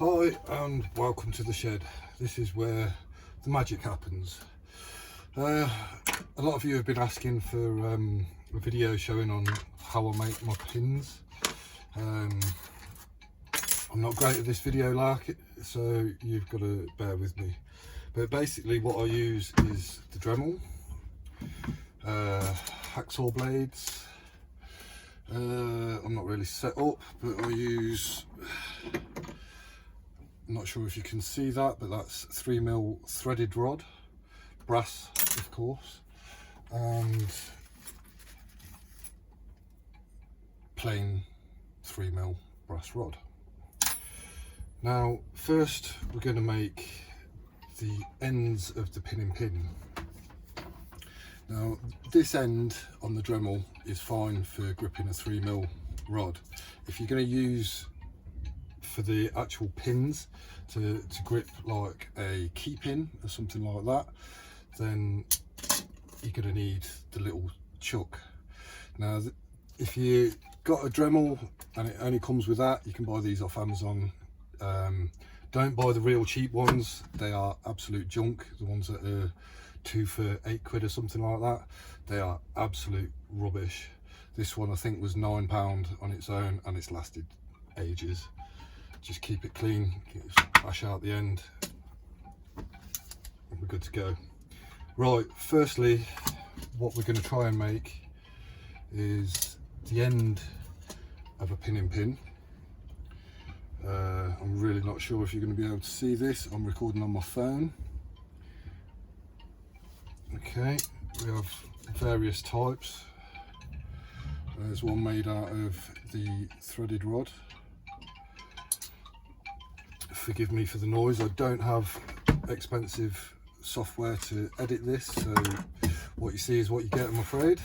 Hi and welcome to the shed. This is where the magic happens. A lot of you have been asking for a video showing on how I make my pins. I'm not great at this video like, so you've got to bear with me. But basically what I use is the dremel, hacksaw blades. I'm not really set up, but I use, I'm not sure if you can see that, but that's 3mm threaded rod, brass of course, and plain 3mm brass rod. Now first we're going to make the ends of the pin. Now this end on the dremel is fine for gripping a 3mm rod. If you're going to use for the actual pins to grip like a key pin or something like that, then you're going to need the little chuck. Now if you got a dremel and it only comes with that, you can buy these off Amazon. Don't buy the real cheap ones, they are absolute junk. The ones that are 2 for £8 or something like that, they are absolute rubbish. This one I think was £9 on its own and it's lasted ages. Just keep it clean, bash out the end, and we're good to go. Right, firstly what we're going to try and make is the end of a pin. I'm really not sure if you're going to be able to see this. I'm recording on my phone. Okay, we have various types. There's one made out of the threaded rod. Forgive me for the noise, I don't have expensive software to edit this, so what you see is what you get, I'm afraid.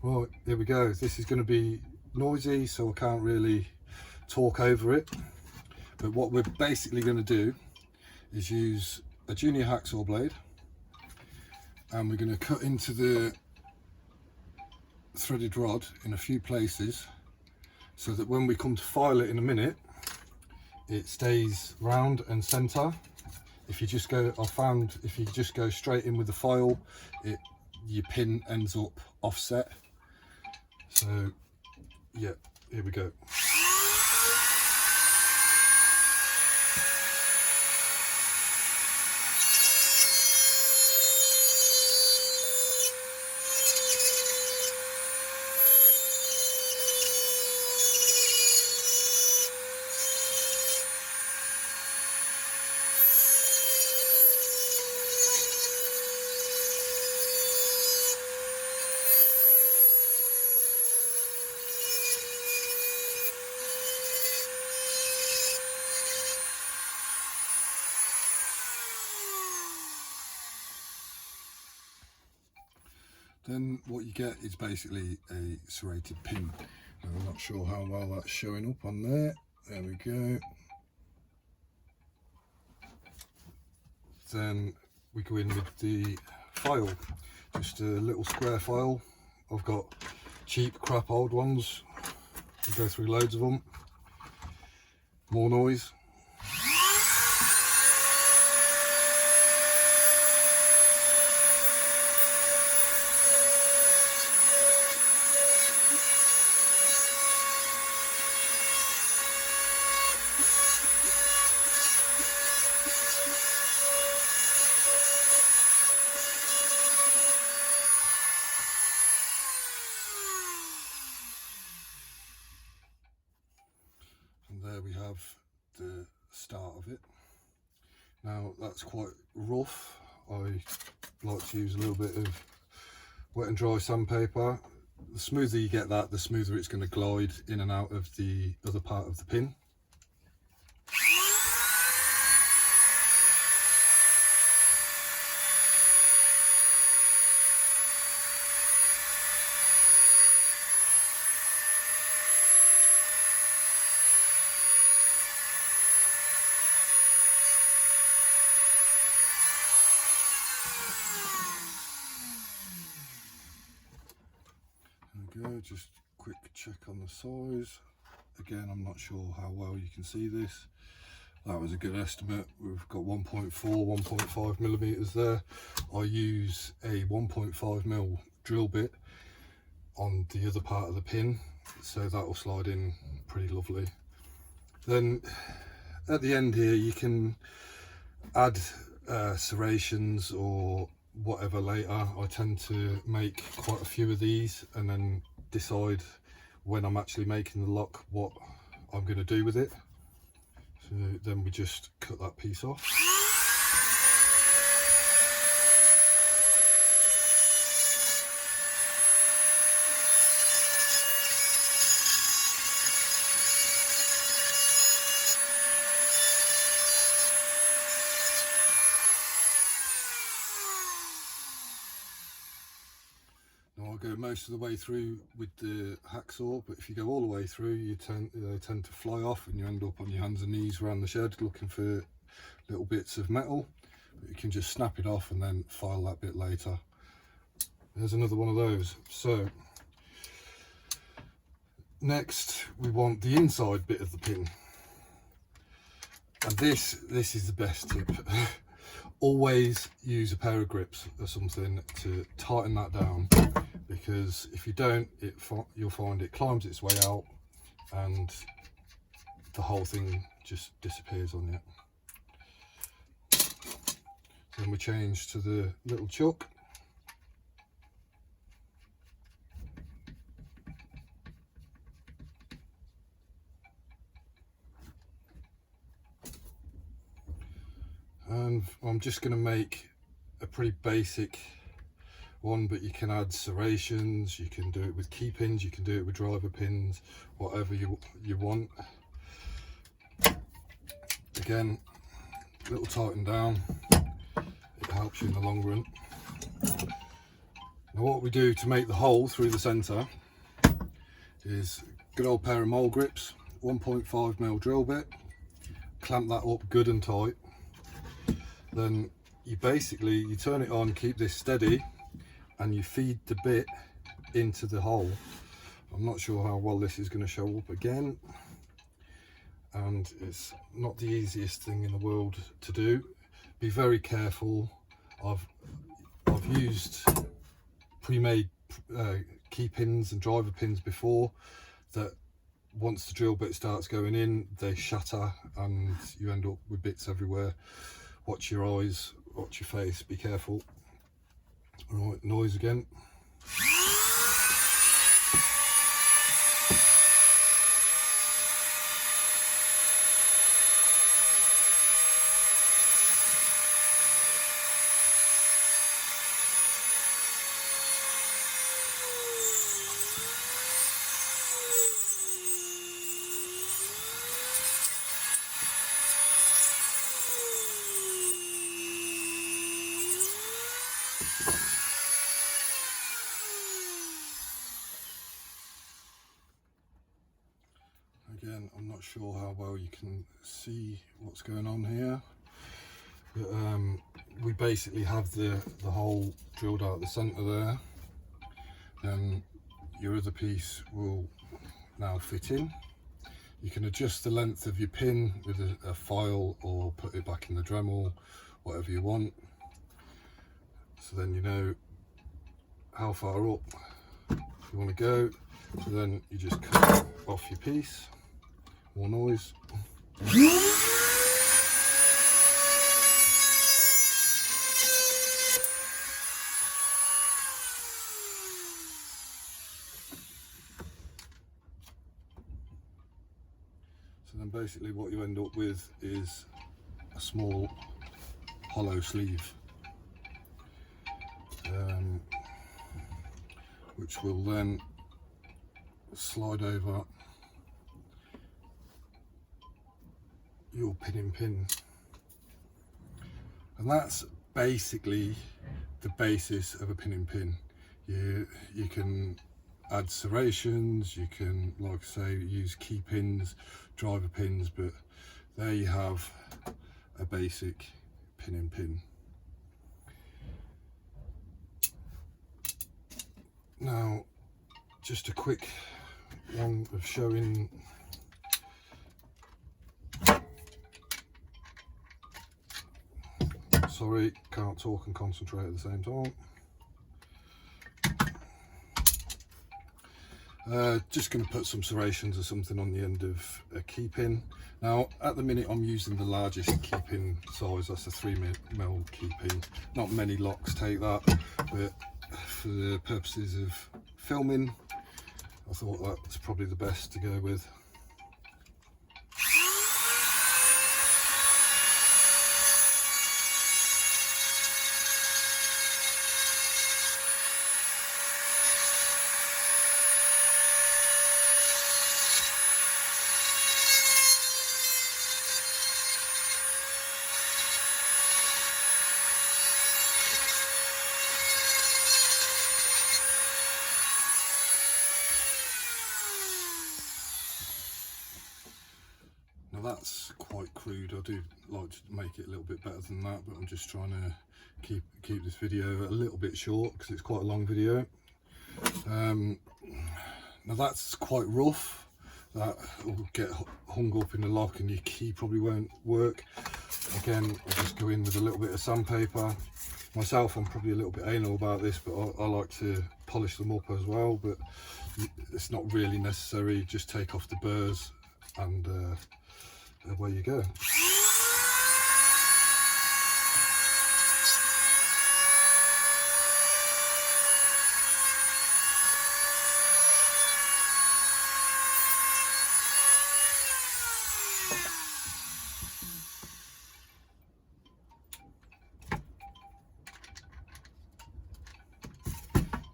Right, here we go. This is going to be noisy, so I can't really talk over it, but what we're basically going to do is use a junior hacksaw blade, and we're going to cut into the threaded rod in a few places so that when we come to file it in a minute, it stays round and center. If you just go, I found if you just go straight in with the file, your pin ends up offset. So yeah, here we go. Then what you get is basically a serrated pin. Now, I'm not sure how well that's showing up on there. There we go. Then we go in with the file, just a little square file. I've got cheap crap old ones. We go through loads of them. More noise. And there we have the start of it. Now that's quite rough. I like to use a little bit of wet and dry sandpaper. The smoother you get that, the smoother it's going to glide in and out of the other part of the pin. Go, just quick check on the size. Again, I'm not sure how well you can see this, That was a good estimate. We've got 1.4, 1.5 millimeters there. I use a 1.5 mil drill bit on the other part of the pin, so that will slide in pretty lovely. Then at the end here you can add serrations or whatever later. I tend to make quite a few of these and then decide when I'm actually making the lock what I'm going to do with it. So then we just cut that piece off. Now I go most of the way through with the hacksaw, but if you go all the way through, they tend to fly off and you end up on your hands and knees around the shed looking for little bits of metal. But you can just snap it off and then file that bit later. There's another one of those. So next we want the inside bit of the pin, and this is the best tip. Always use a pair of grips or something to tighten that down, because if you don't, you'll find it climbs its way out and the whole thing just disappears on you. Then we change to the little chuck. And I'm just going to make a pretty basic one, but you can add serrations, you can do it with key pins, you can do it with driver pins, whatever you want. Again, a little tighten down, it helps you in the long run. Now what we do to make the hole through the centre is a good old pair of mole grips, 1.5 mil drill bit, clamp that up good and tight. Then you turn it on, keep this steady, and you feed the bit into the hole. I'm not sure how well this is going to show up again, and it's not the easiest thing in the world to do. Be very careful. I've used pre-made key pins and driver pins before that once the drill bit starts going in, they shatter and you end up with bits everywhere. Watch your eyes, watch your face, be careful. Right, noise again. Again, I'm not sure how well you can see what's going on here, but we basically have the hole drilled out the centre there. Then your other piece will now fit in. You can adjust the length of your pin with a file or put it back in the Dremel, whatever you want. So then you know how far up you want to go. So then you just cut off your piece. More noise. So then basically what you end up with is a small hollow sleeve, which will then slide over your pin, and that's basically the basis of a pin. You can add serrations, you can, like I say, use key pins, driver pins, but there you have a basic pin. Now just a quick one of showing sorry, can't talk and concentrate at the same time. Just going to put some serrations or something on the end of a key pin. Now at the minute I'm using the largest key pin size, that's a 3mm key pin. Not many locks take that, but for the purposes of filming I thought that's probably the best to go with. Now that's quite crude. I do like to make it a little bit better than that, but I'm just trying to keep this video a little bit short because it's quite a long video. Now that's quite rough. That will get hung up in the lock and your key probably won't work. Again, I'll just go in with a little bit of sandpaper. Myself, I'm probably a little bit anal about this, but I like to polish them up as well, but it's not really necessary. Just take off the burrs and away you go.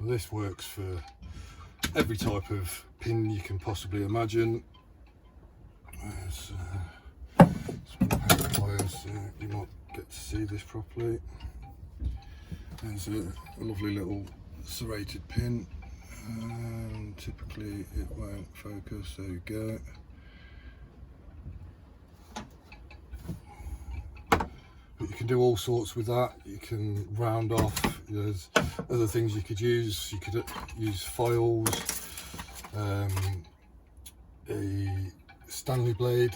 Well, this works for every type of pin you can possibly imagine. There's some pair of pliers, you might get to see this properly. There's a lovely little serrated pin, and typically it won't focus. There you go. But you can do all sorts with that. You can round off. There's other things you could use. You could use files, a Stanley blade.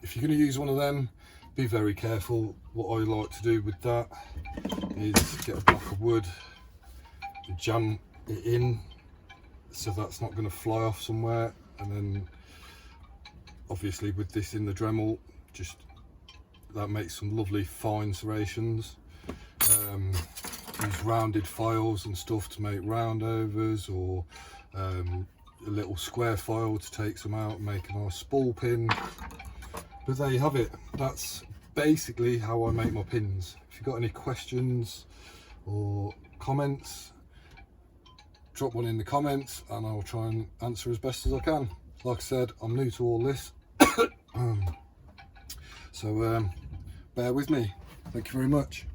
If you're going to use one of them, be very careful. What I like to do with that is get a block of wood, jam it in so that's not going to fly off somewhere, and then obviously with this in the Dremel, just that makes some lovely fine serrations. Use rounded files and stuff to make roundovers, or a little square file to take some out and make a nice spool pin. But there you have it. That's basically how I make my pins. If you've got any questions or comments, drop one in the comments and I'll try and answer as best as I can. Like I said, I'm new to all this. So bear with me. Thank you very much.